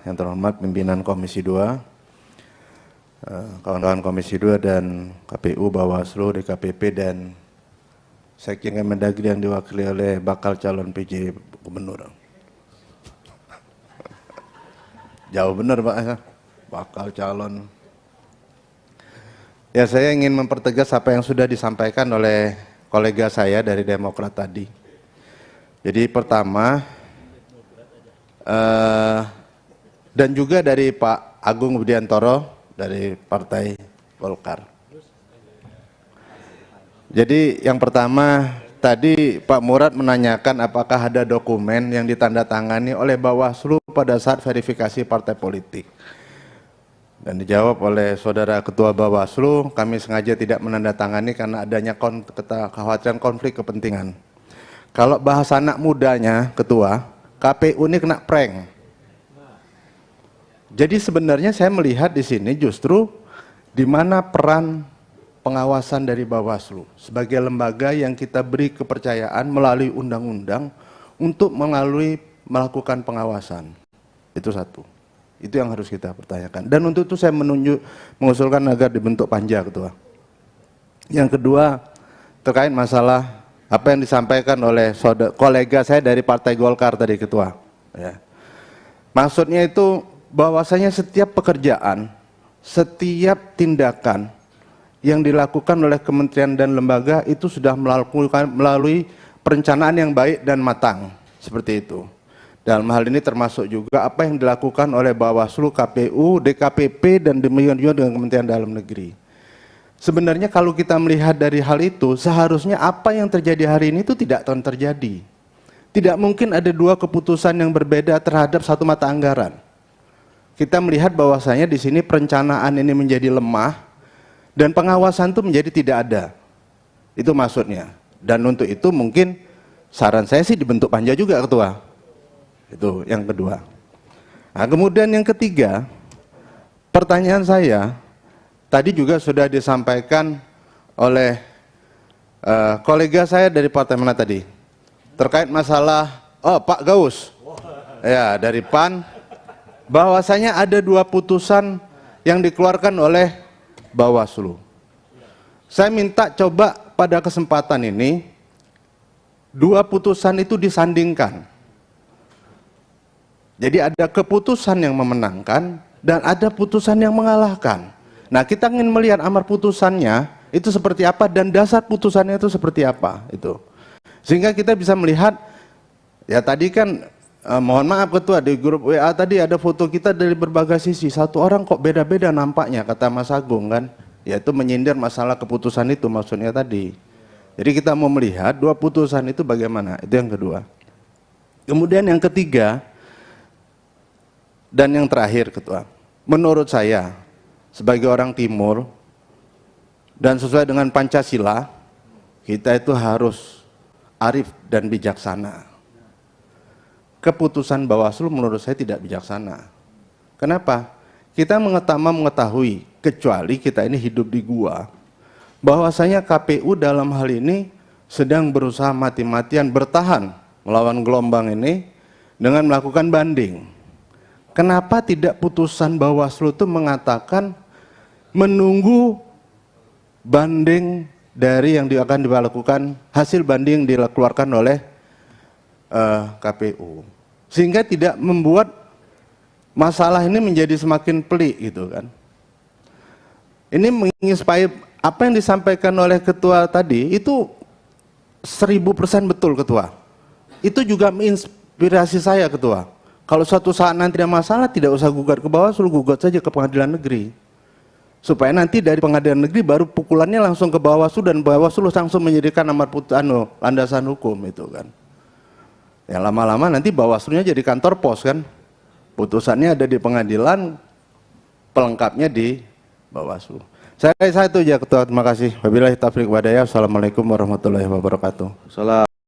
yang terhormat pimpinan Komisi 2, kawan-kawan Komisi 2 dan KPU, Bawaslu, DKPP, dan Sekjen Kemendagri yang diwakili oleh bakal calon PJ Gubernur. Jauh benar Pak, bakal calon. Ya, saya ingin mempertegas apa yang sudah disampaikan oleh kolega saya dari Demokrat tadi. Jadi pertama, dan juga dari Pak Agung Budiantoro dari Partai Golkar. Jadi yang pertama, tadi Pak Murad menanyakan apakah ada dokumen yang ditandatangani oleh Bawaslu pada saat verifikasi partai politik. Dan dijawab oleh Saudara Ketua Bawaslu, kami sengaja tidak menandatangani karena adanya kekhawatiran konflik kepentingan. Kalau bahasa anak mudanya, Ketua, KPU ini kena prank. Jadi sebenarnya saya melihat di sini justru di mana peran pengawasan dari Bawaslu sebagai lembaga yang kita beri kepercayaan melalui undang-undang untuk melakukan pengawasan. Itu satu. Itu yang harus kita pertanyakan. Dan untuk itu saya mengusulkan agar dibentuk panja, Ketua. Yang kedua, terkait masalah apa yang disampaikan oleh kolega saya dari Partai Golkar tadi, Ketua. Ya. Maksudnya itu bahwasanya setiap pekerjaan, setiap tindakan yang dilakukan oleh kementerian dan lembaga itu sudah melalui perencanaan yang baik dan matang, seperti itu. Dalam hal ini termasuk juga apa yang dilakukan oleh Bawaslu, KPU, DKPP, dan demikian juga dengan Kementerian Dalam Negeri. Sebenarnya kalau kita melihat dari hal itu, seharusnya apa yang terjadi hari ini itu tidak akan terjadi. Tidak mungkin ada dua keputusan yang berbeda terhadap satu mata anggaran. Kita melihat bahwasanya di sini perencanaan ini menjadi lemah, dan pengawasan itu menjadi tidak ada. Itu maksudnya. Dan untuk itu mungkin saran saya sih dibentuk panja juga, Ketua. Itu yang kedua. Nah, kemudian yang ketiga, pertanyaan saya tadi juga sudah disampaikan oleh kolega saya dari partai mana tadi? Terkait masalah, Pak Gaus. Ya, dari PAN, bahwasanya ada dua putusan yang dikeluarkan oleh Bawaslu. Saya minta coba pada kesempatan ini dua putusan itu disandingkan. Jadi ada keputusan yang memenangkan dan ada putusan yang mengalahkan. Nah, kita ingin melihat amar putusannya itu seperti apa dan dasar putusannya itu seperti apa itu. Sehingga kita bisa melihat, ya tadi kan mohon maaf Ketua, di grup WA tadi ada foto kita dari berbagai sisi. Satu orang kok beda-beda nampaknya, kata Mas Agung kan. Yaitu menyindir masalah keputusan itu maksudnya tadi. Jadi kita mau melihat dua putusan itu bagaimana. Itu yang kedua. Kemudian yang ketiga dan yang terakhir, Ketua. Menurut saya sebagai orang Timur dan sesuai dengan Pancasila, kita itu harus arif dan bijaksana. Keputusan Bawaslu menurut saya tidak bijaksana. Kenapa? Kita mengetahui, kecuali kita ini hidup di gua, bahwasanya KPU dalam hal ini sedang berusaha mati-matian bertahan melawan gelombang ini dengan melakukan banding. Kenapa tidak putusan Bawaslu itu mengatakan menunggu banding dari yang akan dilakukan, hasil banding yang dikeluarkan oleh KPU, sehingga tidak membuat masalah ini menjadi semakin pelik gitu kan. Ini menginspire apa yang disampaikan oleh Ketua tadi itu 1000% betul, Ketua. Itu juga menginspirasi saya, Ketua. Kalau suatu saat nanti ada masalah, tidak usah gugat ke Bawaslu, gugat saja ke Pengadilan Negeri, supaya nanti dari Pengadilan Negeri baru pukulannya langsung ke Bawaslu dan Bawaslu langsung menjadikan amar putusan landasan hukum itu kan. Ya lama-lama nanti Bawaslunya jadi kantor pos kan, putusannya ada di pengadilan, pelengkapnya di Bawaslu. Saya itu aja, Ketua, terima kasih. Wabillahi taufiq wal hidayah. Assalamualaikum warahmatullahi wabarakatuh. Salam.